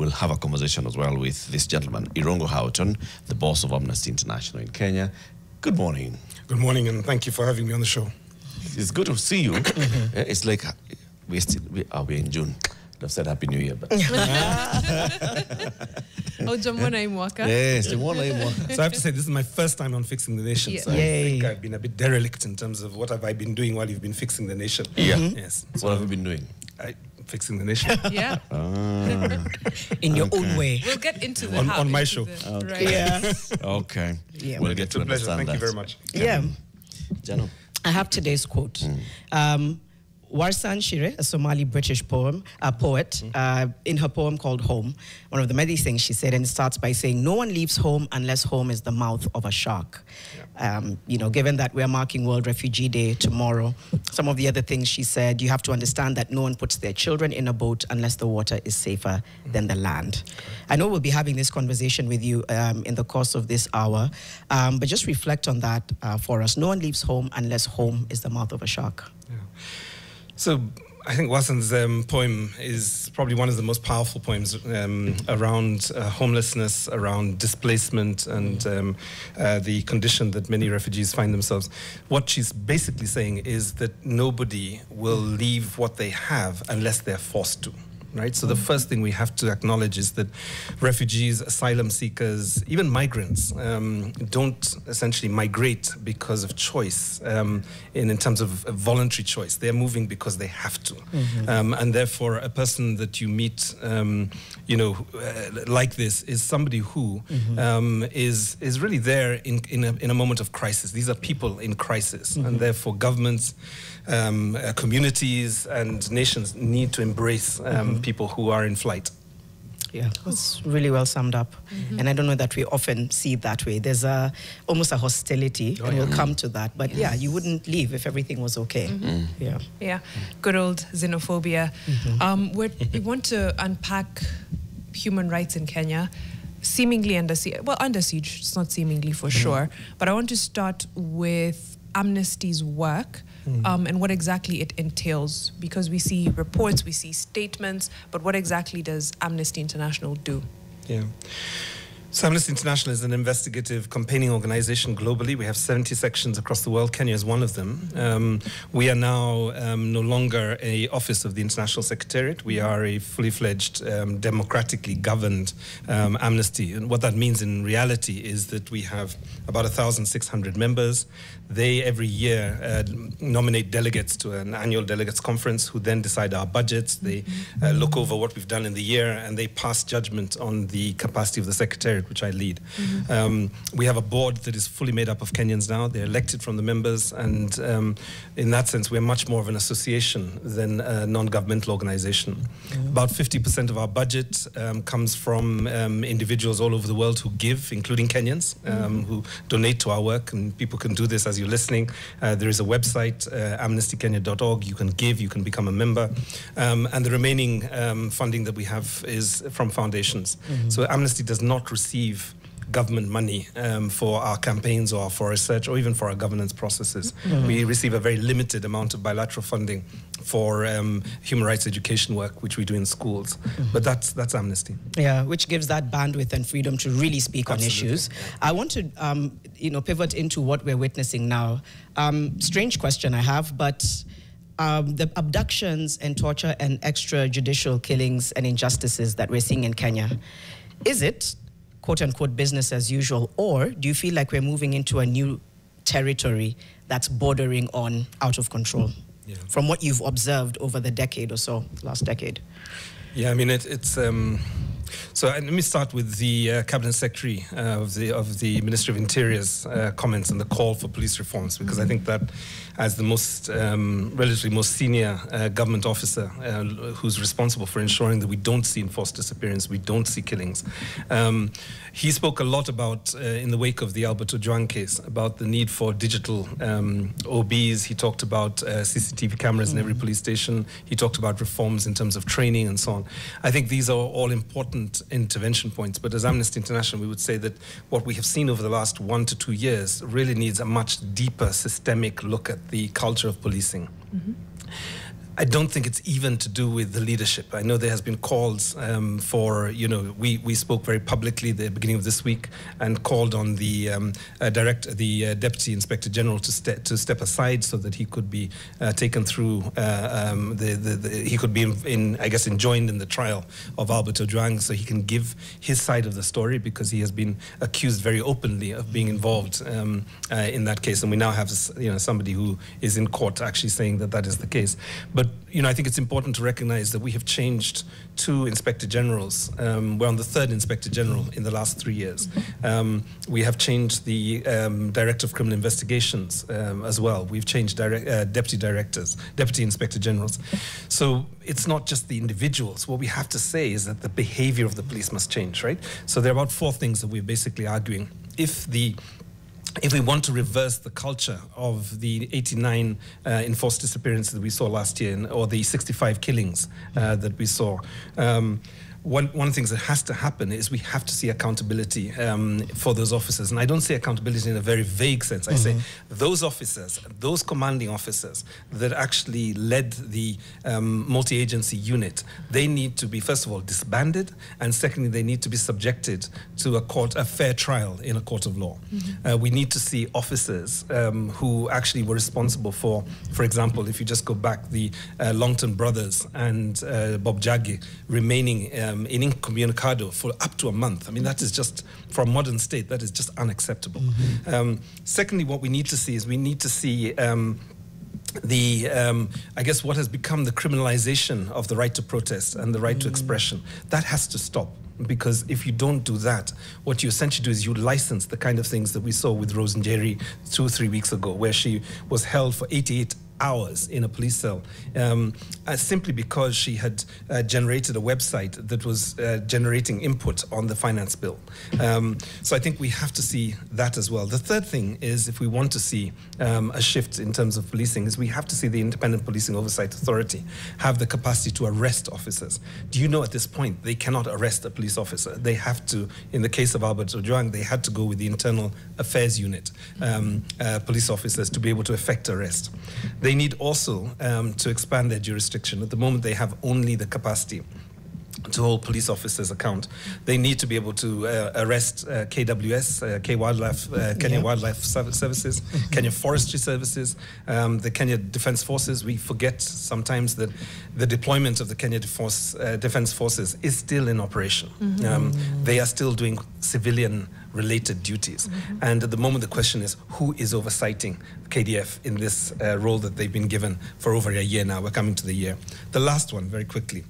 we'll have a conversation as well with this gentleman, Irungu Houghton, the boss of Amnesty International in Kenya. Good morning. Good morning, and thank you for having me on the show. It's good to see you. It's like we're in June. I've said Happy New Year, but Yes, So I have to say, this is my first time on Fixing the Nation. Yeah. So I think I've been a bit derelict in terms of what have I been doing while you've been fixing the nation. Yeah. Yes. So what have you been doing? Fixing the nation. Yeah. In your own way. We'll get into the on my show. Right. Yeah. Okay. Yeah. We'll get It's to a pleasure. understand Thank you that. very much. Yeah. Jano. I have today's quote. Warsan Shire, a Somali-British poet, in her poem called Home, one of the many things she said, and it starts by saying, no one leaves home unless home is the mouth of a shark. Yeah. Given that we're marking World Refugee Day tomorrow, some of the other things she said, you have to understand that no one puts their children in a boat unless the water is safer than the land. I know we'll be having this conversation with you in the course of this hour, but just reflect on that for us. No one leaves home unless home is the mouth of a shark. Yeah. So I think Wasan's poem is probably one of the most powerful poems around homelessness, around displacement, and the condition that many refugees find themselves. What she's basically saying is that nobody will leave what they have unless they're forced to. Right? So the first thing we have to acknowledge is that refugees, asylum seekers, even migrants don't essentially migrate because of choice, in terms of voluntary choice. They're moving because they have to. And therefore, a person that you meet, like this is somebody who is really there in a moment of crisis. These are people in crisis, and therefore governments, communities and nations need to embrace people who are in flight. Yeah, that's really well summed up. And I don't know that we often see it that way. There's almost a hostility, and we'll come to that. But yeah, you wouldn't leave if everything was okay. Yeah. Yeah, good old xenophobia. We want to unpack human rights in Kenya, seemingly under siege. Well, under siege, it's not seemingly for sure. But I want to start with Amnesty's work. And what exactly it entails, because we see reports, we see statements, but what exactly does Amnesty International do? Yeah. So Amnesty International is an investigative campaigning organization globally. We have 70 sections across the world. Kenya is one of them. We are now no longer an office of the International Secretariat. We are a fully fledged, democratically governed Amnesty. And what that means in reality is that we have about 1,600 members. They every year nominate delegates to an annual delegates conference who then decide our budgets. They look over what we've done in the year, and they pass judgment on the capacity of the Secretariat, which I lead. We have a board that is fully made up of Kenyans now. They're elected from the members, and in that sense, we're much more of an association than a non-governmental organization. About 50% of our budget comes from individuals all over the world who give, including Kenyans, who donate to our work, and people can do this as you're listening. There is a website, amnestykenya.org. You can give, you can become a member. And the remaining funding that we have is from foundations. So Amnesty does not receive government money for our campaigns or for research or even for our governance processes. We receive a very limited amount of bilateral funding for human rights education work, which we do in schools. But that's Amnesty. Yeah, which gives that bandwidth and freedom to really speak on issues. I want to pivot into what we're witnessing now. Strange question I have, but the abductions and torture and extrajudicial killings and injustices that we're seeing in Kenya, is it quote-unquote business as usual, or do you feel like we're moving into a new territory that's bordering on out of control? Yeah. From what you've observed over the decade or so, last decade? Yeah, I mean, it's so let me start with the Cabinet Secretary of the Ministry of Interior's comments and the call for police reforms, because I think that as the relatively most senior government officer who's responsible for ensuring that we don't see enforced disappearance, we don't see killings. He spoke a lot about, in the wake of the Albert Ojwang case, about the need for digital OBs. He talked about CCTV cameras in every police station. He talked about reforms in terms of training and so on. I think these are all important intervention points, but as Amnesty International, we would say that what we have seen over the last 1 to 2 years really needs a much deeper systemic look at the culture of policing. I don't think it's even to do with the leadership. I know there has been calls for, we spoke very publicly at the beginning of this week and called on the Deputy Inspector General to step aside so that he could be taken through, he could be enjoined in the trial of Albert Ojwang so he can give his side of the story, because he has been accused very openly of being involved in that case. And we now have somebody who is in court actually saying that that is the case. But I think it's important to recognize that we have changed 2 Inspector Generals. We're on the 3rd Inspector General in the last 3 years. We have changed the Director of Criminal Investigations as well. We've changed Deputy Inspector Generals. So it's not just the individuals. What we have to say is that the behavior of the police must change, right? So there are about 4 things that we're basically arguing. If we want to reverse the culture of the 89 enforced disappearances that we saw last year, or the 65 killings that we saw, one of the things that has to happen is we have to see accountability for those officers. And I don't say accountability in a very vague sense. I say those officers, those commanding officers that actually led the multi-agency unit, they need to be, first of all, disbanded, and secondly, they need to be subjected to a fair trial in a court of law. We need to see officers who actually were responsible for example, if you just go back, the Longton brothers and Bob Jaggi remaining in incommunicado for up to a month. I mean, that is just, for a modern state, that is just unacceptable. Secondly, what we need to see is I guess what has become the criminalization of the right to protest and the right to expression. That has to stop. Because if you don't do that, what you essentially do is you license the kind of things that we saw with Rose Njeri 2 or 3 weeks ago, where she was held for 88 hours in a police cell simply because she had generated a website that was generating input on the finance bill. So I think we have to see that as well. The third thing is, if we want to see a shift in terms of policing, is we have to see the Independent Policing Oversight Authority have the capacity to arrest officers. Do you know at this point they cannot arrest a police officer? They have to, in the case of Albert Ojwang, they had to go with the Internal Affairs Unit police officers to be able to effect arrest. They need also to expand their jurisdiction. At the moment, they have only the capacity to hold police officers account. They need to be able to arrest KWS, Kenya Wildlife Services, Kenya Forestry Services, the Kenya Defence Forces. We forget sometimes that the deployment of the Kenya Defence Forces is still in operation. They are still doing civilian-related duties. And at the moment, the question is, who is oversighting KDF in this role that they've been given for over a year now? We're coming to the year. The last one, very quickly,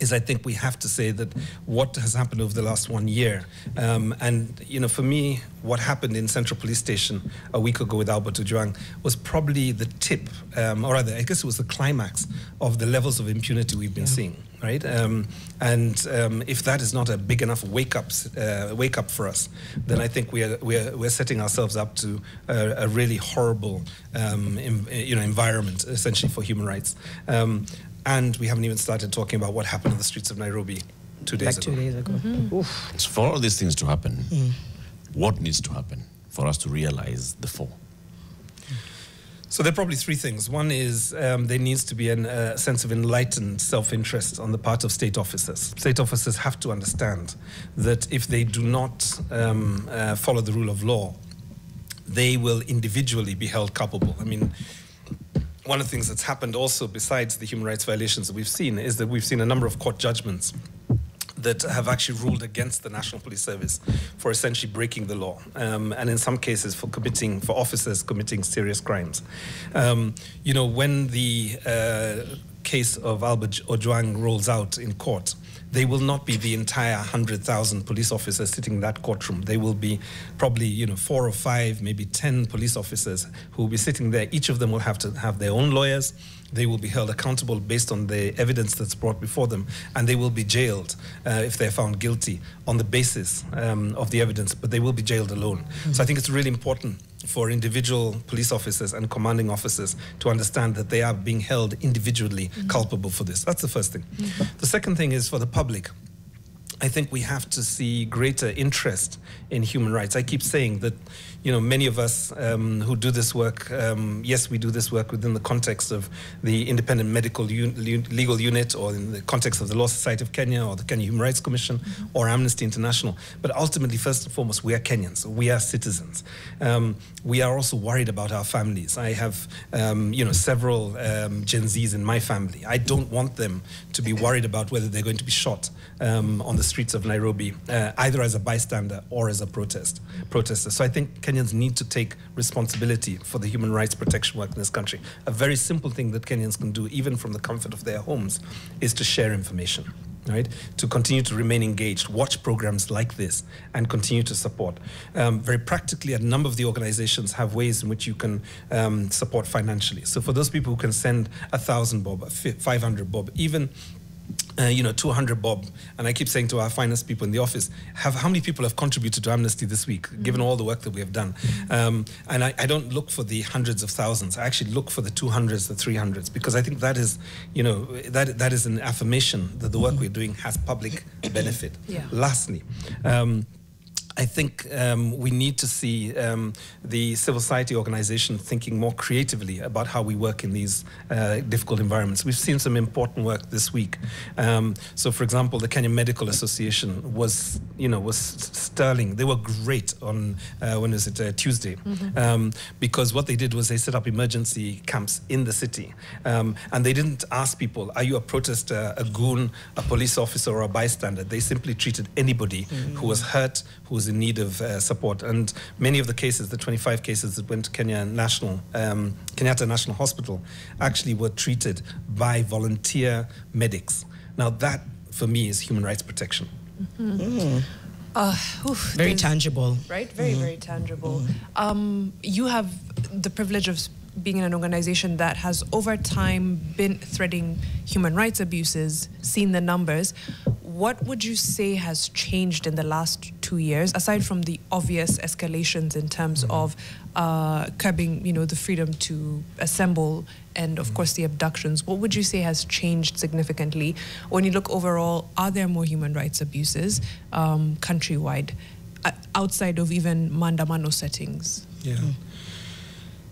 is I think we have to say that what has happened over the last 1 year, and for me, what happened in Central Police Station a week ago with Albert Ojwang was probably the tip, or rather, I guess it was the climax of the levels of impunity we've been seeing, right? If that is not a big enough wake up for us, then I think we're setting ourselves up to a really horrible, environment, essentially, for human rights. And we haven't even started talking about what happened on the streets of Nairobi 2 days ago. 2 days ago. So for all these things to happen, what needs to happen for us to realize the 4? So there are probably 3 things. One is there needs to be a sense of enlightened self-interest on the part of state officers. State officers have to understand that if they do not follow the rule of law, they will individually be held culpable. I mean, one of the things that's happened also, besides the human rights violations that we've seen, is that we've seen a number of court judgments that have actually ruled against the National Police Service for essentially breaking the law, and in some cases for officers committing serious crimes. When the case of Albert Ojwang rolls out in court, they will not be the entire 100,000 police officers sitting in that courtroom. They will be probably 4 or 5, maybe 10 police officers who will be sitting there. Each of them will have to have their own lawyers. They will be held accountable based on the evidence that's brought before them, and they will be jailed if they're found guilty on the basis of the evidence, but they will be jailed alone. So I think it's really important for individual police officers and commanding officers to understand that they are being held individually culpable for this. That's the first thing. The second thing is for the public. I think we have to see greater interest in human rights. I keep saying that, many of us who do this work, yes, we do this work within the context of the Independent Medical Legal Unit, or in the context of the Law Society of Kenya, or the Kenya Human Rights Commission, or Amnesty International. But ultimately, first and foremost, we are Kenyans. We are citizens. We are also worried about our families. I have, several Gen Zs in my family. I don't want them to be worried about whether they're going to be shot on the streets of Nairobi, either as a bystander or as a protester. So I think Kenyans need to take responsibility for the human rights protection work in this country. A very simple thing that Kenyans can do, even from the comfort of their homes, is to share information. Right? To continue to remain engaged, watch programs like this, and continue to support. Very practically, a number of the organizations have ways in which you can support financially. So for those people who can send 1,000 bob, 500 bob, even 200 bob, and I keep saying to our finest people in the office, how many people have contributed to Amnesty this week, given all the work that we have done? And I don't look for the hundreds of thousands. I actually look for the 200s, the 300s, because I think that is, that is an affirmation that the work we're doing has public benefit. Yeah. Lastly, I think we need to see the civil society organization thinking more creatively about how we work in these difficult environments. We've seen some important work this week. So, for example, the Kenya Medical Association was sterling. They were great on, Tuesday, because what they did was they set up emergency camps in the city. And they didn't ask people, are you a protester, a goon, a police officer, or a bystander? They simply treated anybody who was hurt, who was in need of support. And many of the cases, the 25 cases that went to Kenyatta National Hospital, actually were treated by volunteer medics. Now that, for me, is human rights protection. Very tangible. Right? Very, very tangible. You have the privilege of being in an organization that has over time been threading human rights abuses, seen the numbers. What would you say has changed in the last 2 years, aside from the obvious escalations in terms of curbing, the freedom to assemble and, of course, the abductions? What would you say has changed significantly? When you look overall, are there more human rights abuses countrywide, outside of even mandamano settings? Yeah.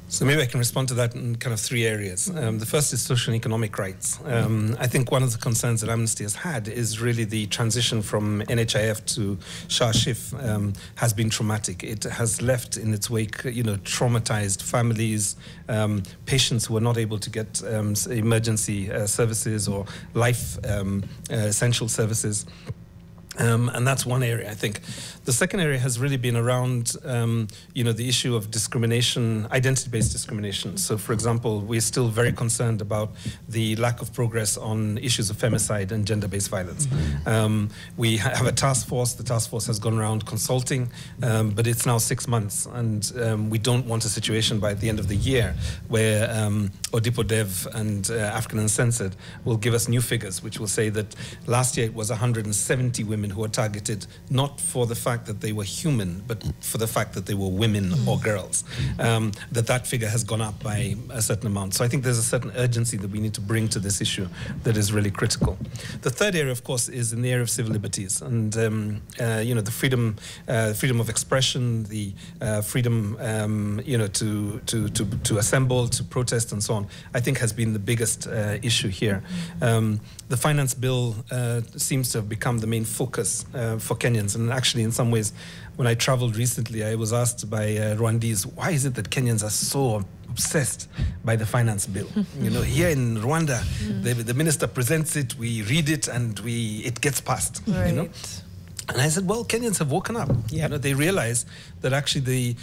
So maybe I can respond to that in kind of three areas. The first is social and economic rights. I think one of the concerns that Amnesty has had is really the transition from NHIF to Sh200 has been traumatic. It has left in its wake, traumatized families, patients who are not able to get emergency services or life essential services. And that's one area, I think. The second area has really been around, the issue of discrimination, identity-based discrimination. So, for example, we're still very concerned about the lack of progress on issues of femicide and gender-based violence. We have a task force. The task force has gone around consulting, but it's now 6 months, and we don't want a situation by the end of the year where Odipo Dev and African Uncensored will give us new figures, which will say that last year it was 170 women who were targeted, not for the fact that they were human, but for the fact that they were women or girls. That figure has gone up by a certain amount. So I think there's a certain urgency that we need to bring to this issue that is really critical. The third area, of course, is in the area of civil liberties, and the freedom of expression, the freedom to assemble, to protest, and so on. I think has been the biggest issue here. The finance bill seems to have become the main focus for Kenyans, and actually in some ways, when I traveled recently, I was asked by Rwandese, why is it that Kenyans are so obsessed by the finance bill? Here in Rwanda, the minister presents it, we read it, and it gets passed. Right. And I said, well, Kenyans have woken up. They realize that actually the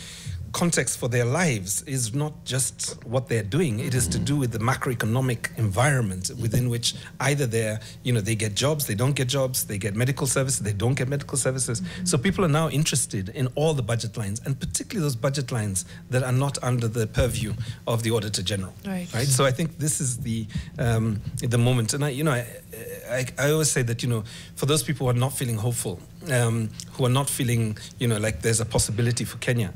context for their lives is not just what they're doing. It is to do with the macroeconomic environment within which either they get jobs, they don't get jobs, they get medical services, they don't get medical services. So people are now interested in all the budget lines, and particularly those budget lines that are not under the purview of the Auditor General. Right. So I think this is the moment. And I always say that, for those people who are not feeling hopeful, who are not feeling, like there's a possibility for Kenya,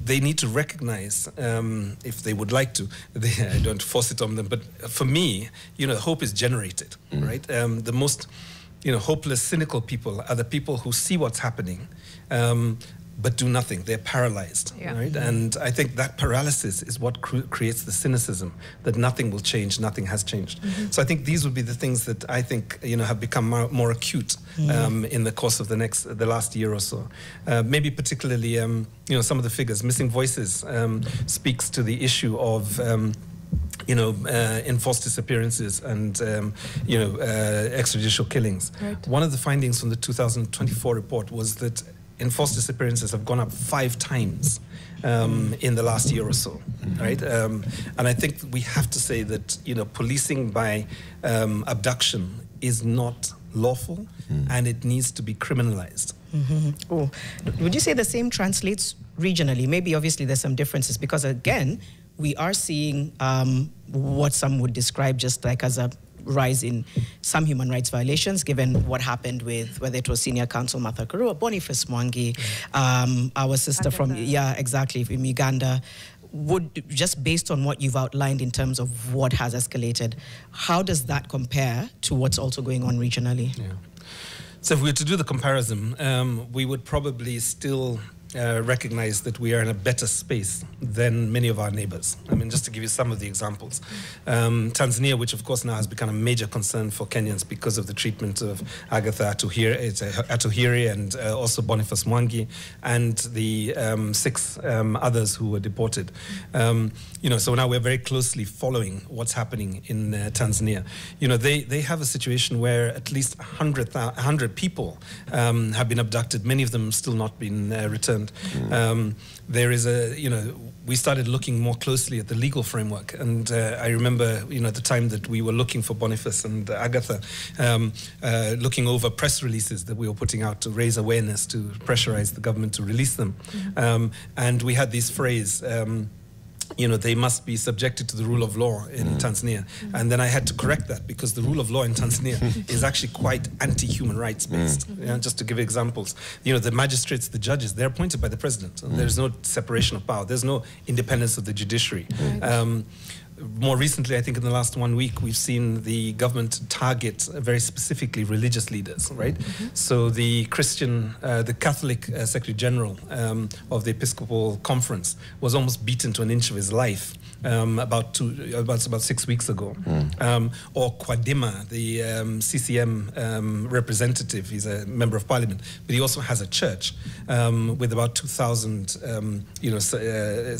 they need to recognize, if they would like to, I don't force it on them, but for me, hope is generated, right? The most hopeless, cynical people are the people who see what's happening, but do nothing. They're paralyzed, right? And I think that paralysis is what creates the cynicism that nothing will change, nothing has changed. So I think these would be the things that I think have become more acute in the course of the last year or so. Maybe particularly some of the figures. Missing Voices speaks to the issue of enforced disappearances and extrajudicial killings. Right. One of the findings from the 2024 report was that enforced disappearances have gone up 5 times in the last year or so, right? And I think we have to say that policing by abduction is not lawful, and it needs to be criminalized. Oh, would you say the same translates regionally? Maybe obviously there's some differences because again, we are seeing what some would describe just like as a rise in some human rights violations, given what happened with whether it was Senior Counsel Martha Karua, Boniface Mwangi, our sister from from Uganda. Would, just based on what you've outlined in terms of what has escalated, how does that compare to what's also going on regionally? Yeah. So if we were to do the comparison, we would probably still recognize that we are in a better space than many of our neighbors. I mean, just to give you some of the examples. Tanzania, which of course now has become a major concern for Kenyans because of the treatment of Agatha Atuhire and also Boniface Mwangi and the 6 others who were deported. So now we're very closely following what's happening in Tanzania. They have a situation where at least 100 people have been abducted, many of them still not been returned. There is we started looking more closely at the legal framework, and I remember, at the time that we were looking for Boniface and Agatha, looking over press releases that we were putting out to raise awareness, to pressurize the government to release them, and we had this phrase. They must be subjected to the rule of law in Tanzania. And then I had to correct that because the rule of law in Tanzania is actually quite anti-human rights based. Just to give examples, the magistrates, the judges, they're appointed by the president. There's no separation of power. There's no independence of the judiciary. More recently, I think in the last 1 week, we've seen the government target very specifically religious leaders, right? So the Catholic Secretary General of the Episcopal Conference was almost beaten to an inch of his life about 6 weeks ago. Or Kwadima, the CCM representative, he's a member of parliament, but he also has a church with about 2,000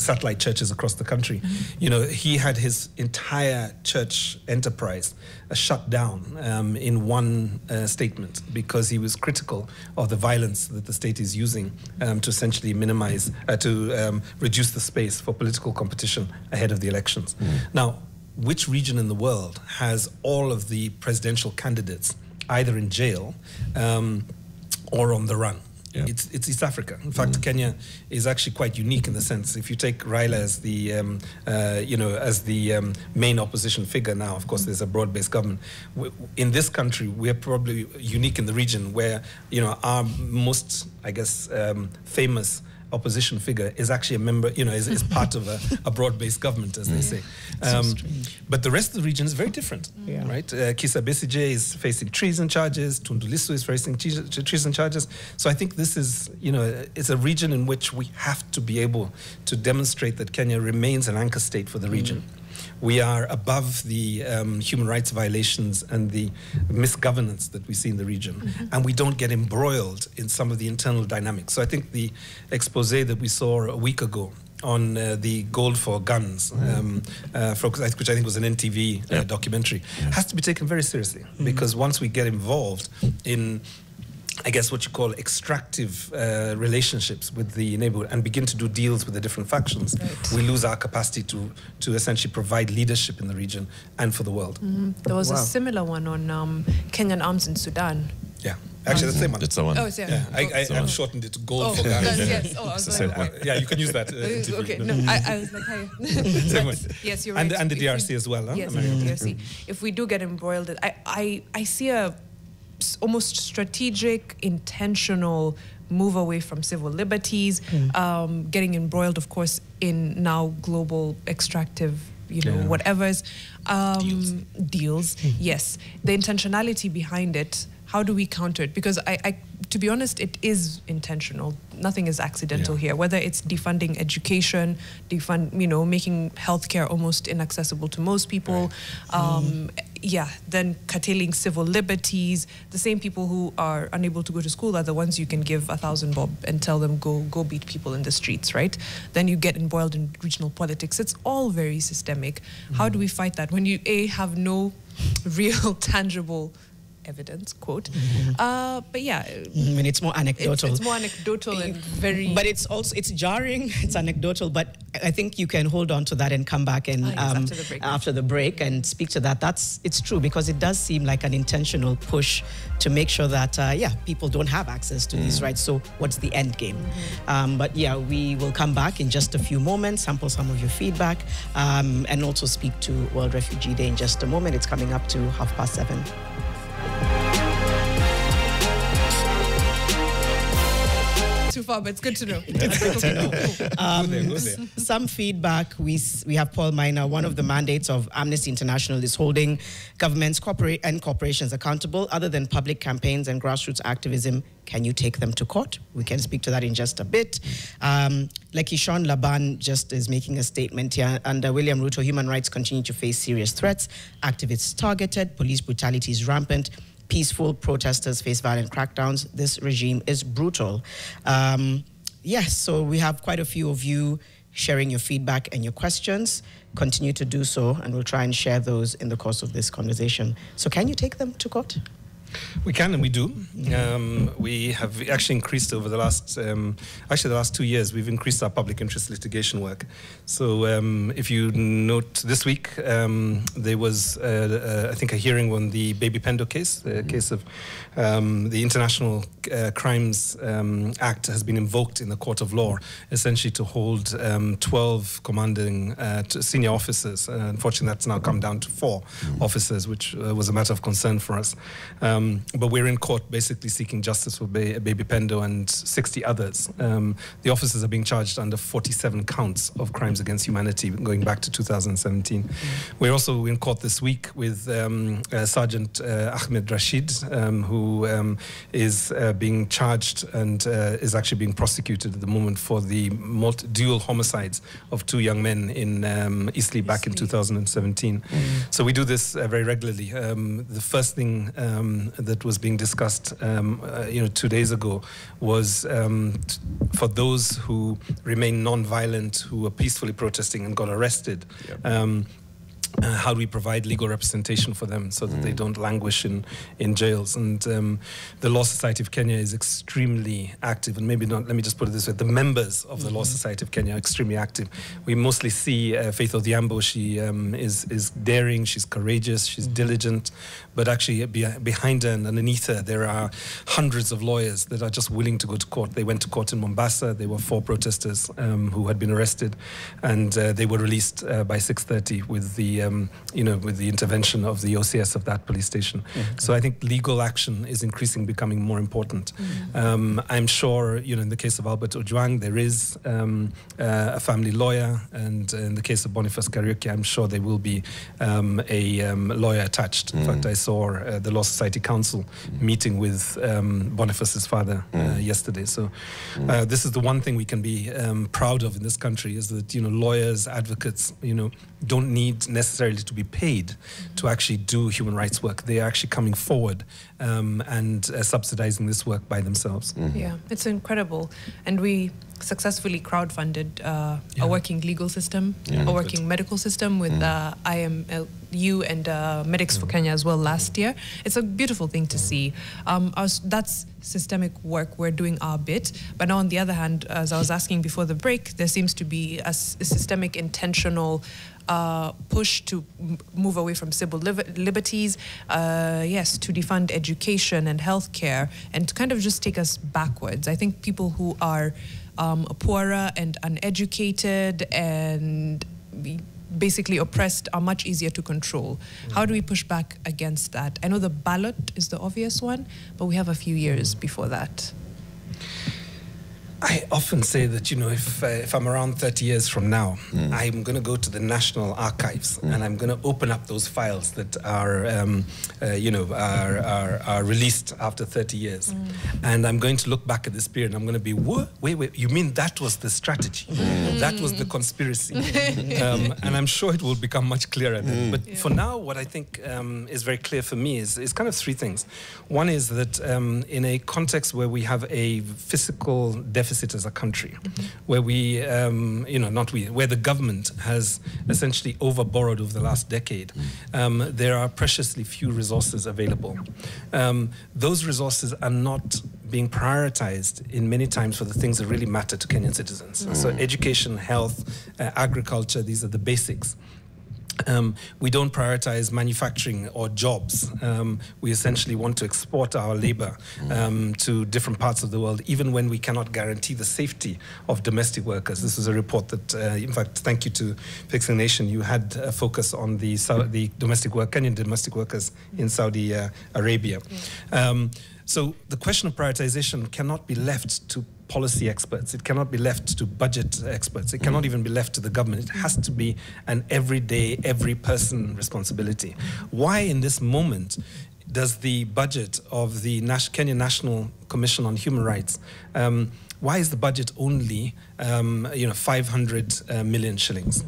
satellite churches across the country. He had his entire church enterprise shut down in one statement because he was critical of the violence that the state is using to essentially minimize, to reduce the space for political competition ahead of the elections. Now, which region in the world has all of the presidential candidates either in jail or on the run? Yeah. It's East Africa. In fact, Kenya is actually quite unique in the sense, if you take Raila as the main opposition figure now, of course, there's a broad-based government. In this country, we're probably unique in the region where, our most, famous opposition figure is actually a member, is part of a broad-based government, as they say. But the rest of the region is very different, right? Kizza Besigye is facing treason charges. Tundu Lissu is facing treason charges. So I think this is, it's a region in which we have to be able to demonstrate that Kenya remains an anchor state for the region. We are above the human rights violations and the misgovernance that we see in the region. And we don't get embroiled in some of the internal dynamics. So I think the expose that we saw a week ago on the gold for guns, which I think was an NTV documentary, has to be taken very seriously. Because once we get involved in what you call extractive relationships with the neighborhood and begin to do deals with the different factions, we lose our capacity to essentially provide leadership in the region and for the world. There was a similar one on Kenyan arms in Sudan. Yeah. Actually, that's the same one. That's the one. Oh, it's I've shortened it to gold for guns. Yes. Oh, I was like, you can use that. okay. No, I was like, hi. Yes, you're right. And the DRC as well. Huh? Yes, and the DRC. If we do get embroiled, I see a almost strategic, intentional move away from civil liberties, getting embroiled, of course, in now global extractive, whatever's deals. Yes, the intentionality behind it how do we counter it? Because to be honest, it is intentional. Nothing is accidental here. Whether it's defunding education, making healthcare almost inaccessible to most people, then curtailing civil liberties. The same people who are unable to go to school are the ones you can give 1,000 bob and tell them go beat people in the streets, right? Then you get embroiled in regional politics. It's all very systemic. How do we fight that when you have no real tangible evidence, quote. But yeah. And it's more anecdotal. It's more anecdotal and very... But it's also, it's jarring, it's anecdotal, but I think you can hold on to that and come back and after the break and speak to that. It's true, because it does seem like an intentional push to make sure that, people don't have access to these rights. So what's the end game? But yeah, we will come back in just a few moments, sample some of your feedback, and also speak to World Refugee Day in just a moment. It's coming up to 7:30. Too far, but it's good to know. Go there. Some feedback. We have Paul Minor. One of the mandates of Amnesty International is holding governments and corporations accountable. Other than public campaigns and grassroots activism, can you take them to court? We can speak to that in just a bit. Sean Laban just is making a statement here. Under William Ruto, human rights continue to face serious threats. Activists targeted. Police brutality is rampant. Peaceful protesters face violent crackdowns. This regime is brutal. Yes, so we have quite a few of you sharing your feedback and your questions. Continue to do so, and we'll try and share those in the course of this conversation. So can you take them to court? We can, and we do. We have actually increased over the last, the last 2 years, we've increased our public interest litigation work. So if you note this week, there was, I think, a hearing on the Baby Pendo case, the case of the International Crimes Act has been invoked in the court of law, essentially to hold 12 commanding senior officers. Unfortunately, that's now come down to 4 officers, which was a matter of concern for us. But we're in court basically seeking justice for Baby Pendo and 60 others. The officers are being charged under 47 counts of crimes against humanity going back to 2017. We're also in court this week with Sergeant Ahmed Rashid, who is being charged and is actually being prosecuted at the moment for the dual homicides of 2 young men in Eastleigh back in 2017. So we do this very regularly. The first thing that was being discussed 2 days ago was for those who remain non-violent, who were peacefully protesting and got arrested. How do we provide legal representation for them so that they don't languish in jails? And the Law Society of Kenya is extremely active, and maybe not, let me just put it this way, the members of the Law Society of Kenya are extremely active. We mostly see Faith Odhiambo. She is daring, she's courageous, she's diligent, but actually behind her and underneath her there are hundreds of lawyers that are just willing to go to court. They went to court in Mombasa. There were 4 protesters who had been arrested, and they were released by 6:30 with the with the intervention of the OCS of that police station. So I think legal action is increasingly becoming more important. I'm sure, in the case of Albert Ojwang, there is a family lawyer, and in the case of Boniface Kariuki, I'm sure there will be a lawyer attached. In fact, I saw the Law Society Council meeting with Boniface's father yesterday. So this is the one thing we can be proud of in this country, is that, lawyers, advocates, don't need necessarily to be paid to actually do human rights work. They are actually coming forward and subsidizing this work by themselves. Yeah, it's incredible. And we successfully crowdfunded a working legal system, a working medical system with IMLU and Medics for Kenya as well last year. It's a beautiful thing to see. That's systemic work. We're doing our bit. But now, on the other hand, as I was asking before the break, there seems to be a systemic, intentional push to move away from civil liberties, to defund education and healthcare, and to kind of just take us backwards. I think people who are poorer and uneducated and basically oppressed are much easier to control. How do we push back against that? I know the ballot is the obvious one, but we have a few years before that. I often say that, if I'm around 30 years from now, I'm going to go to the National Archives and I'm going to open up those files that are, are released after 30 years. And I'm going to look back at this period and I'm going to be, what? Wait, you mean that was the strategy? That was the conspiracy? And I'm sure it will become much clearer then. But for now, what I think is very clear for me is kind of three things. One is that in a context where we have a fiscal deficit as a country, where we, where the government has essentially overborrowed over the last decade, there are preciously few resources available. Those resources are not being prioritized in many times for the things that really matter to Kenyan citizens. So education, health, agriculture, these are the basics. We don't prioritize manufacturing or jobs. We essentially want to export our labor to different parts of the world, even when we cannot guarantee the safety of domestic workers. This is a report that, in fact, thank you to Fixing Nation, you had a focus on the Kenyan domestic workers in Saudi Arabia. So the question of prioritization cannot be left to policy experts. It cannot be left to budget experts. It cannot even be left to the government. It has to be an everyday, every person responsibility. Why in this moment does the budget of the Kenya National Commission on Human Rights, why is the budget only 500 million shillings?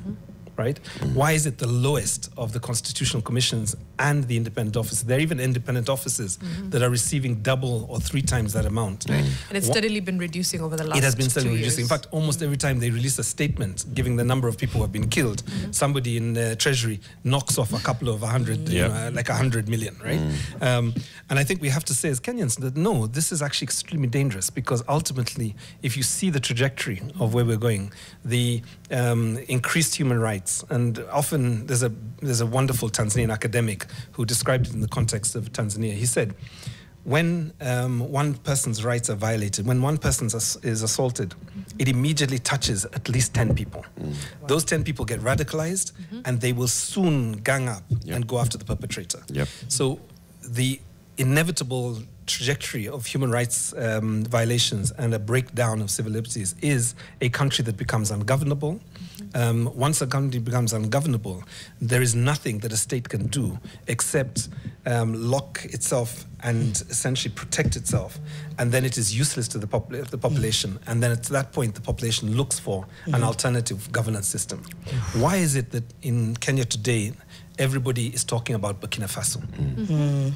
Right? Why is it the lowest of the constitutional commissions and the independent offices? There are even independent offices that are receiving double or 3 times that amount. Right. And it's steadily been reducing over the last 2 years. It has been steadily reducing. In fact, almost every time they release a statement giving the number of people who have been killed, somebody in Treasury knocks off a couple of 100, like 100 million, right? And I think we have to say as Kenyans that no, this is actually extremely dangerous, because ultimately, if you see the trajectory of where we're going, the increased human rights, and often there's a wonderful Tanzanian academic who described it in the context of Tanzania. He said, when one person's rights are violated, when one person is assaulted, it immediately touches at least 10 people. Those 10 people get radicalized, and they will soon gang up and go after the perpetrator. So the inevitable trajectory of human rights violations and a breakdown of civil liberties is a country that becomes ungovernable. Once a country becomes ungovernable, there is nothing that a state can do except lock itself and essentially protect itself, and then it is useless to the population. And then at that point, the population looks for an alternative governance system. Why is it that in Kenya today, everybody is talking about Burkina Faso,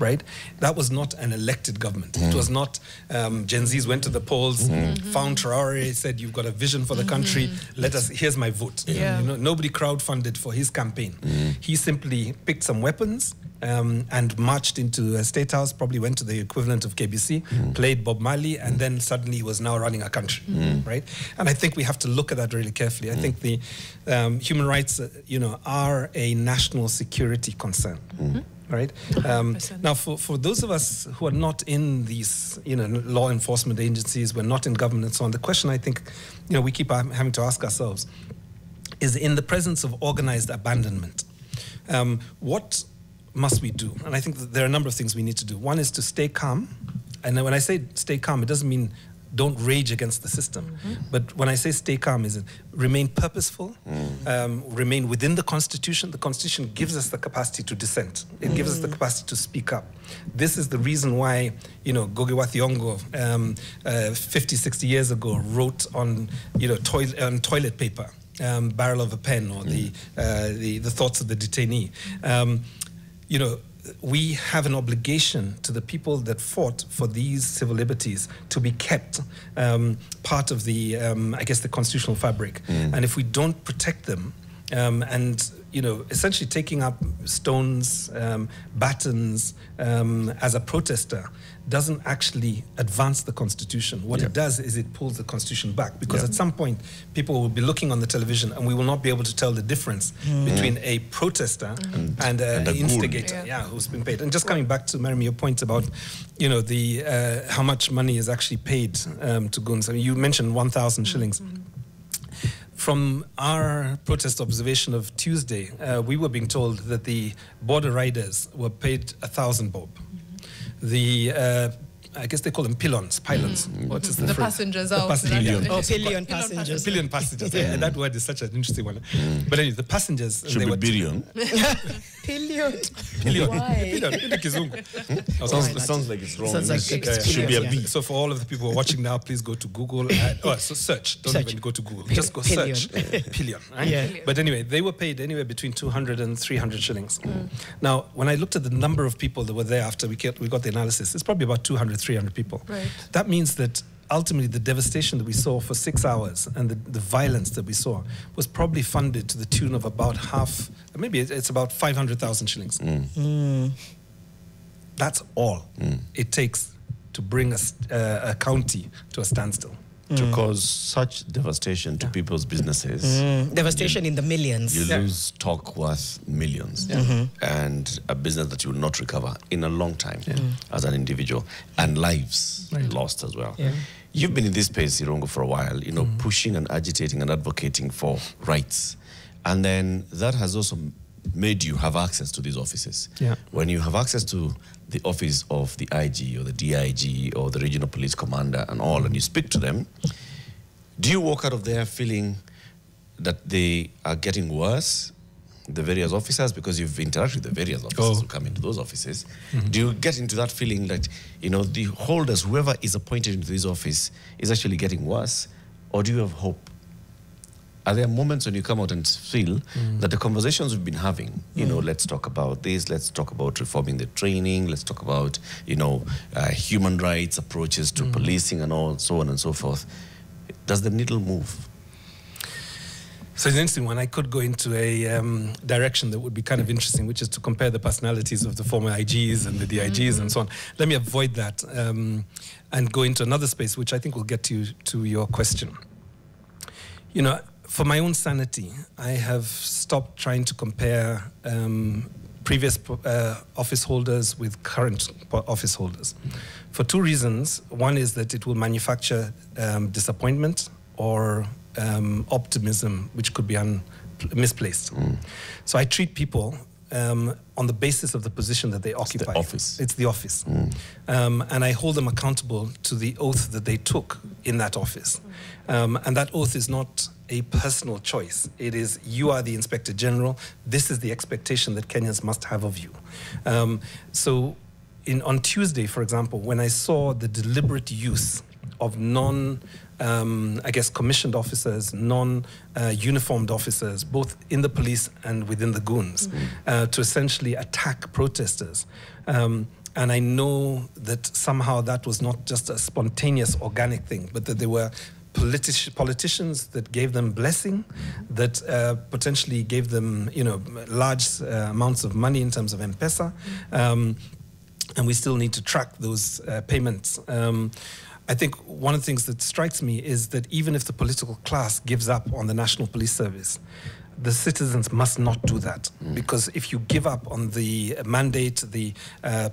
right? That was not an elected government. It was not Gen Zs went to the polls, found Traore, said, you've got a vision for the country, here's my vote. Nobody crowdfunded for his campaign. He simply picked some weapons and marched into a state house, probably went to the equivalent of KBC, played Bob Marley, and then suddenly he was now running a country, right? And I think we have to look at that really carefully. I think the human rights, are a national security concern. Right? Now, for those of us who are not in these, law enforcement agencies, we're not in government and so on, the question I think, we keep having to ask ourselves is, in the presence of organized abandonment, what must we do? And I think that there are a number of things we need to do. One is to stay calm. And when I say stay calm, it doesn't mean don't rage against the system. But when I say stay calm, is remain purposeful, remain within the Constitution. The Constitution gives us the capacity to dissent. It gives us the capacity to speak up. This is the reason why, Ngugi wa Thiong'o 50, 60 years ago wrote on, toilet paper, barrel of a pen, or the thoughts of the detainee. We have an obligation to the people that fought for these civil liberties to be kept part of the, the constitutional fabric. And if we don't protect them, and essentially taking up stones, batons as a protester doesn't actually advance the Constitution. What it does is it pulls the Constitution back, because at some point people will be looking on the television and we will not be able to tell the difference between a protester and an instigator who's been paid. And just coming back to Marimi, your point about the how much money is actually paid to goons. I mean, you mentioned 1,000 shillings. From our protest observation of Tuesday, we were being told that the border riders were paid 1,000 bob. The I guess they call them pylons. What is The phrase? passengers The are also passengers. that- Pillion passengers. Pillion passengers. Yeah, that word is such an interesting one. But anyway, the passengers. Should be billion. Pillion. Pillion. Why? Pillion. Kizungu. Sounds like it's wrong. Sounds like it should be a yeah. B. So for all of the people who are watching now, please go to Google. So search. Don't Search. even go to Google. Just go Pillion. search. Pillion. Right? Yeah. But anyway, they were paid anywhere between 200 and 300 shillings. Now, when I looked at the number of people that were there after we got the analysis, it's probably about 200, 300 people. Right. That means that ultimately the devastation that we saw for 6 hours and the violence that we saw was probably funded to the tune of about half, maybe it's about 500,000 shillings. That's all it takes to bring a county to a standstill. To cause such devastation to people's businesses. Devastation in the millions. You lose stock worth millions and a business that you will not recover in a long time as an individual, and lives lost as well. Yeah. You've been in this space, Irungu, for a while, pushing and agitating and advocating for rights. And then that has also made you have access to these offices. Yeah. When you have access to the office of the IG or the DIG or the regional police commander and all, and you speak to them, do you walk out of there feeling that they are getting worse, the various officers, because you've interacted with the various officers who come into those offices? Do you get into that feeling that, the holders, whoever is appointed into this office, is actually getting worse? Or do you have hope? Are there moments when you come out and feel that the conversations we've been having, let's talk about this, let's talk about reforming the training, let's talk about, human rights approaches to policing and all, so on and so forth. Does the needle move? So it's an interesting one. I could go into a direction that would be kind of interesting, which is to compare the personalities of the former IGs and the DIGs and so on. Let me avoid that and go into another space, which I think will get to your question. For my own sanity, I have stopped trying to compare previous office holders with current office holders for two reasons. One is that it will manufacture disappointment or optimism, which could be misplaced. So I treat people on the basis of the position that they occupy. It's the office. And I hold them accountable to the oath that they took in that office. And that oath is not a personal choice. It is, you are the Inspector General. This is the expectation that Kenyans must have of you. So on Tuesday, for example, when I saw the deliberate use of commissioned officers, non-uniformed officers, both in the police and within the Goons, to essentially attack protesters. And I know that somehow that was not just a spontaneous, organic thing, but that there were politicians that gave them blessing, that potentially gave them, large amounts of money in terms of M-Pesa, and we still need to track those payments. I think one of the things that strikes me is that even if the political class gives up on the National Police Service, the citizens must not do that. Because if you give up on the mandate, the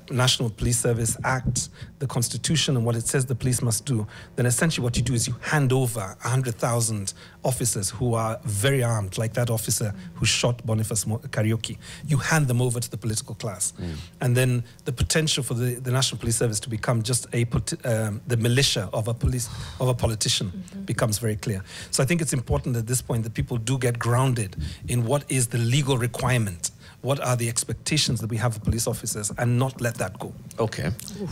National Police Service Act, the Constitution and what it says the police must do, then essentially what you do is you hand over 100,000 officers who are very armed, like that officer who shot Boniface Karaoke. You hand them over to the political class. And then the potential for the National Police Service to become just the militia of a politician becomes very clear. So I think it's important at this point that people do get grounded in what is the legal requirement, what are the expectations that we have of police officers, and not let that go. Okay.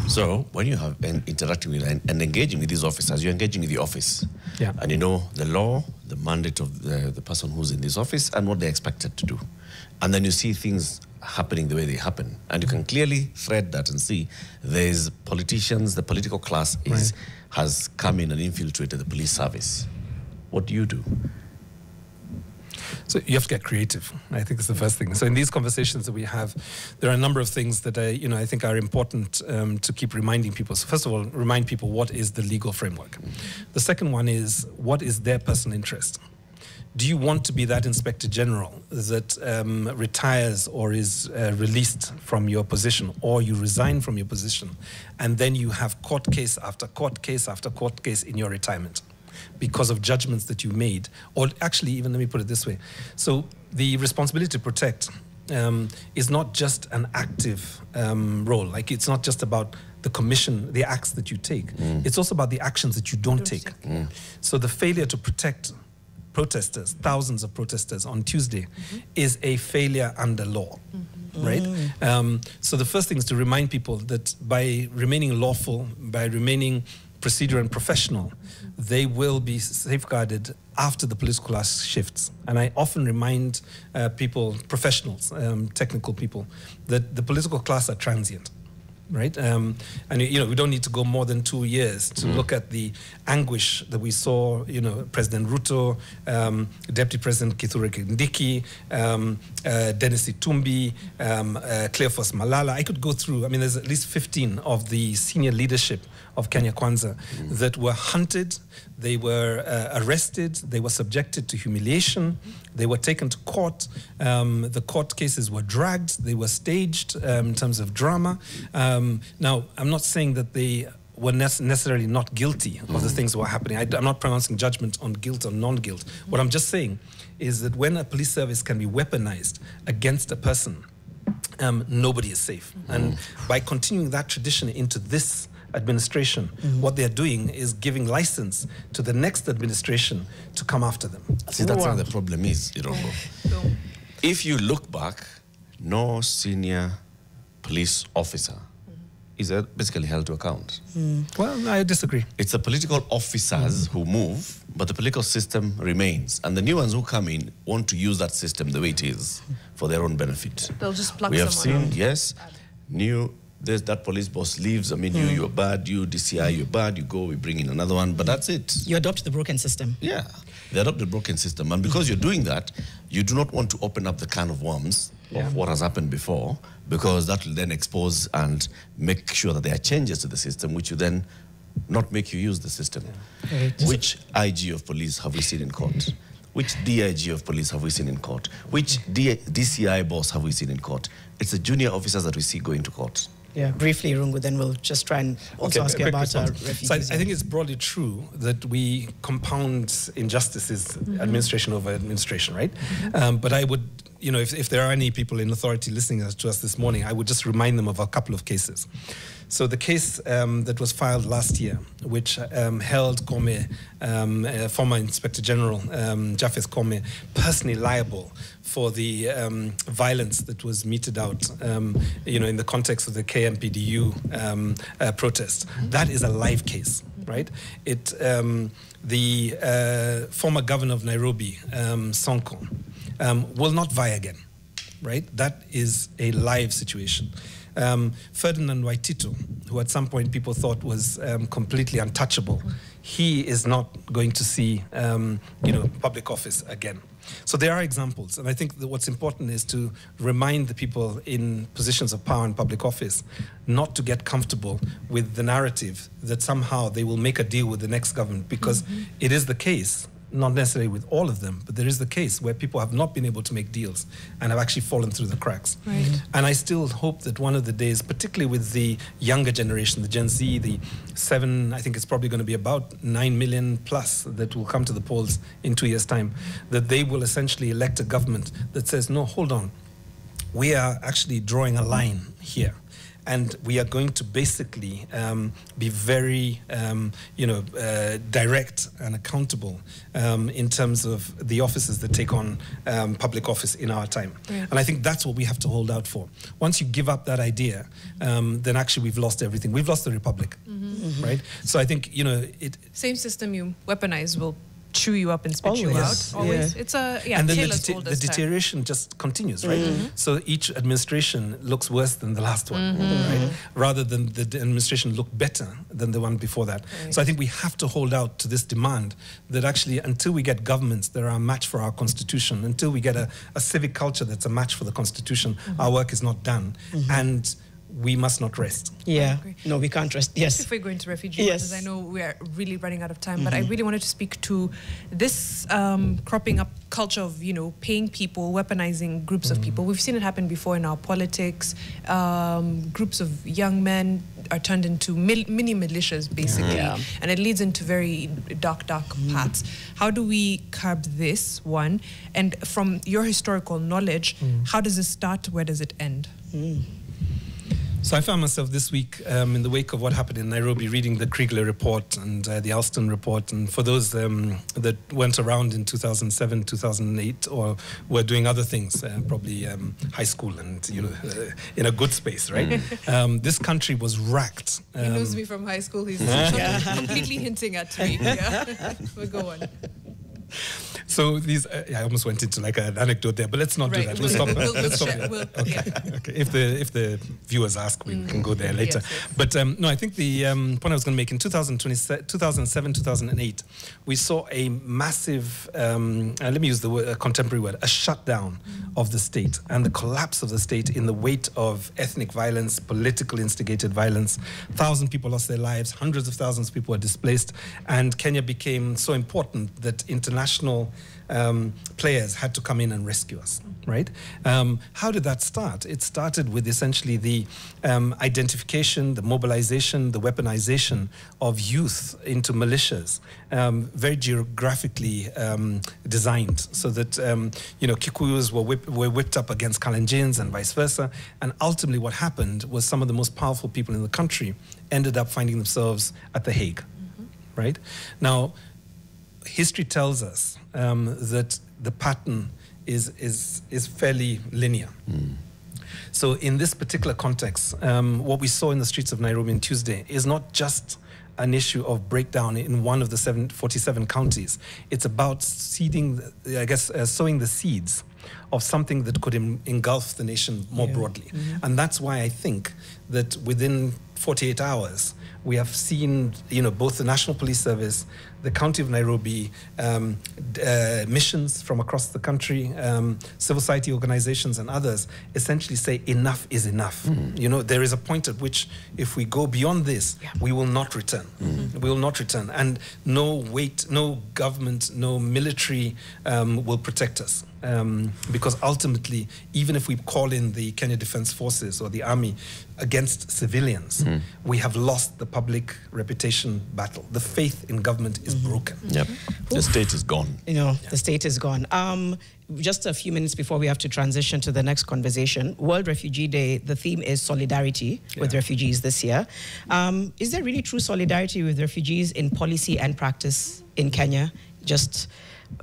So when you have been interacting with and engaging with these officers, you're engaging with the office. Yeah. And you know the law, the mandate of the person who's in this office, and what they're expected to do. And then you see things happening the way they happen. And you can clearly thread that and see there's politicians, the political class has come in and infiltrated the police service. What do you do? So you have to get creative. I think it's the first thing. So in these conversations that we have, there are a number of things that I think are important to keep reminding people. So first of all, remind people what is the legal framework. The second one is what is their personal interest. Do you want to be that Inspector General that retires or is released from your position, or you resign from your position, and then you have court case after court case after court case in your retirement because of judgments that you made? Or actually, even let me put it this way. So the responsibility to protect is not just an active role. Like, it's not just about the commission, the acts that you take. It's also about the actions that you don't take. So the failure to protect protesters, thousands of protesters on Tuesday, is a failure under law. Right? So the first thing is to remind people that by remaining lawful, by remaining procedural and professional, they will be safeguarded after the political class shifts. And I often remind people, professionals, technical people, that the political class are transient. Right? And, you know, we don't need to go more than 2 years to look at the anguish that we saw, you know, President Ruto, Deputy President Kithure Kindiki, Dennis Itumbi, Cleophas Malala. I could go through, I mean, there's at least 15 of the senior leadership of Kenya Kwanza that were hunted, they were arrested, they were subjected to humiliation, they were taken to court, the court cases were dragged, they were staged in terms of drama. Now, I'm not saying that they were necessarily not guilty of the things that were happening. I'm not pronouncing judgment on guilt or non-guilt. What I'm just saying is that when a police service can be weaponized against a person, nobody is safe. And by continuing that tradition into this administration, what they're doing is giving license to the next administration to come after them. See, that's where the problem is, Irungu. If you look back, no senior police officer is basically held to account. Well, I disagree. It's the political officers who move, but the political system remains. And the new ones who come in want to use that system the way it is for their own benefit. They'll just pluck We have someone seen, out. yes, there's that police boss leaves. I mean, you're bad, you DCI, you're bad, you go, we bring in another one, but that's it. You adopt the broken system. Yeah, they adopt the broken system. And because you're doing that, you do not want to open up the can of worms of what has happened before, because that will then expose and make sure that there are changes to the system, which will then not make you use the system. Which IG of police have we seen in court? Which DIG of police have we seen in court? Which DCI boss have we seen in court? It's the junior officers that we see going to court. Yeah, briefly, Irungu, then we'll just try and also ask you about refugees. So I think it's broadly true that we compound injustices administration over administration, right? But I would, you know, if there are any people in authority listening to us this morning, I would just remind them of a couple of cases. So the case that was filed last year, which held Kome, former Inspector General Japheth Kome, personally liable for the violence that was meted out, you know, in the context of the KMPDU protest. That is a live case, right? The former governor of Nairobi, Sonko, will not vie again, right? That is a live situation. Ferdinand Waititu, who at some point people thought was completely untouchable, he is not going to see, you know, public office again. So there are examples, and I think that what's important is to remind the people in positions of power and public office not to get comfortable with the narrative that somehow they will make a deal with the next government, because it is the case, not necessarily with all of them, but there is the case where people have not been able to make deals and have actually fallen through the cracks. Right. And I still hope that one of the days, particularly with the younger generation, the Gen Z, the I think it's probably going to be about 9 million plus that will come to the polls in 2 years' time, that they will essentially elect a government that says, no, hold on, we are actually drawing a line here. And we are going to basically be very, you know, direct and accountable in terms of the offices that take on public office in our time. Yeah. And I think that's what we have to hold out for. Once you give up that idea, then actually we've lost everything. We've lost the republic, right? So I think, you know, same system you weaponize will chew you up and spit you out. Always. Yeah. It's a and then the deterioration just continues, right? So each administration looks worse than the last one, right? Rather than the administration look better than the one before that. Right. So I think we have to hold out to this demand that actually until we get governments that are a match for our constitution, until we get a civic culture that's a match for the constitution, our work is not done. And we must not rest. Yeah, no, we can't rest. Yes. Before we go into refugee matters, I know we are really running out of time, but I really wanted to speak to this cropping up culture of, you know, paying people, weaponizing groups of people. We've seen it happen before in our politics. Groups of young men are turned into mini militias, basically, and it leads into very dark paths. How do we curb this, one? And from your historical knowledge, how does it start? Where does it end? So I found myself this week in the wake of what happened in Nairobi reading the Kriegler report and the Alston report. And for those that went around in 2007, 2008, or were doing other things, probably high school and, in a good space, right? This country was racked. He knows me from high school. He's completely hinting at me. Yeah. We'll go on. So these, I almost went into like an anecdote there, but let's not do that. We'll stop. Let's stop there. Okay. If the viewers ask, we can go there later. Yes. But no, I think the point I was going to make in 2007, 2008, we saw a massive, let me use the word, a contemporary word, a shutdown of the state and the collapse of the state in the weight of ethnic violence, political instigated violence. 1,000 people lost their lives, hundreds of thousands of people were displaced, and Kenya became so important that international players had to come in and rescue us, right? How did that start? It started with essentially the identification, the mobilization, the weaponization of youth into militias, very geographically designed, so that Kikuyus were whipped up against Kalenjins and vice versa. And ultimately what happened was some of the most powerful people in the country ended up finding themselves at The Hague, right? Now, history tells us that the pattern is fairly linear. So in this particular context, what we saw in the streets of Nairobi on Tuesday is not just an issue of breakdown in one of the 47 counties. It's about sowing the seeds of something that could engulf the nation more broadly. And that's why I think that within 48 hours, we have seen, both the National Police Service, the County of Nairobi, missions from across the country, civil society organizations and others essentially say enough is enough. There is a point at which if we go beyond this, we will not return. We will not return. And no government, no military will protect us. Because ultimately, even if we call in the Kenya Defense Forces or the army against civilians, we have lost the public reputation battle. The faith in government is broken. Yep. The state is gone. The state is gone. Just a few minutes before we have to transition to the next conversation, World Refugee Day, the theme is solidarity with refugees this year. Is there really true solidarity with refugees in policy and practice in Kenya? Just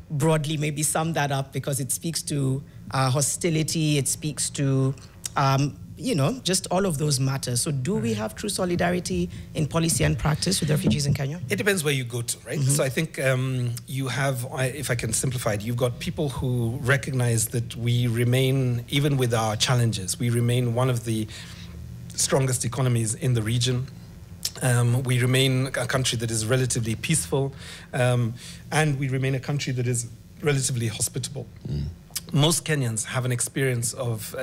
broadly maybe sum that up, because it speaks to hostility, it speaks to, just all of those matters. So do we have true solidarity in policy and practice with refugees in Kenya? It depends where you go to, right? So I think you have, if I can simplify it, you've got people who recognize that we remain, even with our challenges, we remain one of the strongest economies in the region. We remain a country that is relatively peaceful, and we remain a country that is relatively hospitable. Most Kenyans have an experience of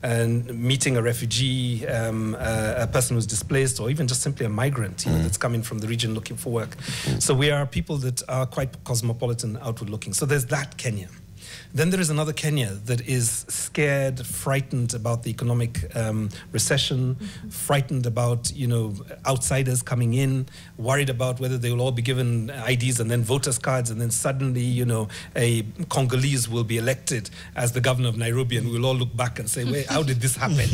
meeting a refugee, a person who's displaced, or even just simply a migrant that's coming from the region looking for work. So we are people that are quite cosmopolitan, outward looking. So there's that Kenya. Then there is another Kenya that is scared, frightened about the economic recession, frightened about, outsiders coming in, worried about whether they will all be given IDs and then voters cards, and then suddenly, a Congolese will be elected as the governor of Nairobi, and we'll all look back and say, wait, how did this happen?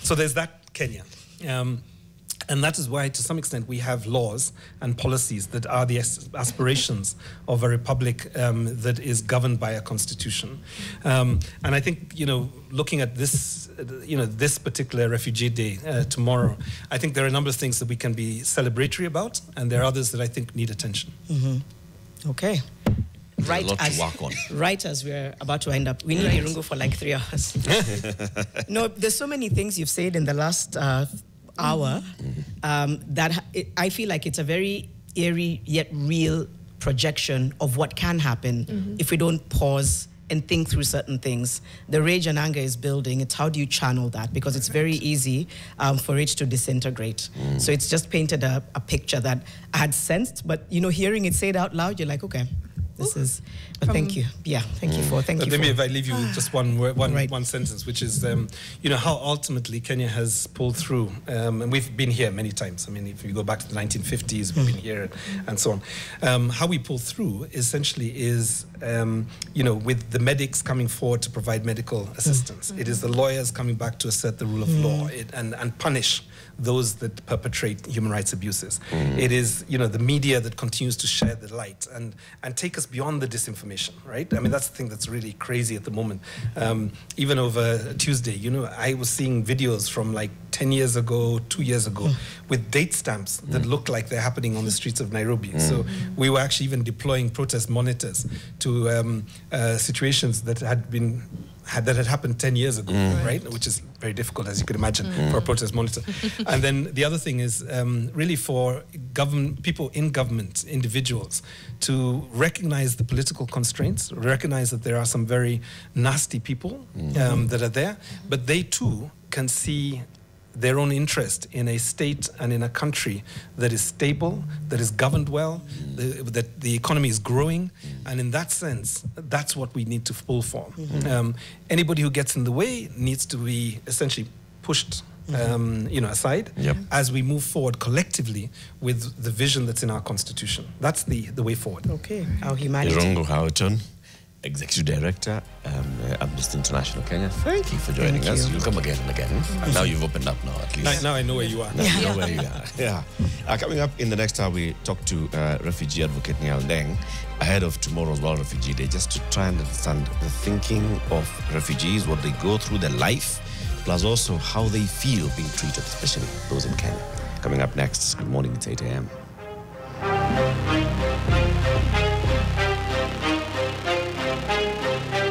So there's that Kenya. And that is why, to some extent, we have laws and policies that are the aspirations of a republic that is governed by a constitution. And I think, looking at this, this particular Refugee Day tomorrow, I think there are a number of things that we can be celebratory about, and there are others that I think need attention. Okay. Right, a lot to work on. Right as we're about to end up. We need Irungu for like 3 hours. No, there's so many things you've said in the last hour that I feel like it's a very eerie yet real projection of what can happen if we don't pause and think through certain things. The rage and anger is building. It's how do you channel that? Because it's very easy for it to disintegrate. So it's just painted a picture that I had sensed, but hearing it said out loud, you're like, okay, this is. But thank you. Yeah, thank you for. Let me, if I leave you with just one sentence, which is, how ultimately Kenya has pulled through, and we've been here many times. I mean, if you go back to the 1950s, we've been here and so on. How we pull through essentially is with the medics coming forward to provide medical assistance. It is the lawyers coming back to assert the rule of law and punish those that perpetrate human rights abuses. It is, the media that continues to share the light and take us beyond the disinformation, right? I mean, that's the thing that's really crazy at the moment. Even over Tuesday, I was seeing videos from like 10 years ago, 2 years ago, with date stamps that look like they're happening on the streets of Nairobi. So we were actually even deploying protest monitors to situations that had happened 10 years ago, right? Which is very difficult, as you could imagine, for a protest monitor. And then the other thing is really for people in government, individuals, to recognize the political constraints, recognize that there are some very nasty people that are there, but they too can see their own interest in a state and in a country that is stable, that is governed well, that the economy is growing, and in that sense, that's what we need to pull for. Anybody who gets in the way needs to be essentially pushed aside as we move forward collectively with the vision that's in our constitution. That's the way forward. Okay, our humanity. Irungu Houghton, Executive Director, Amnesty International Kenya. Thank you for joining us. You'll come again and again. And now you've opened up at least. Now I know where you are. Now you know where you are. Yeah. Coming up in the next hour, we talk to refugee advocate Niall Deng ahead of tomorrow's World Refugee Day, just to try and understand the thinking of refugees, what they go through, their life, plus also how they feel being treated, especially those in Kenya. Coming up next, good morning, it's 8 a.m.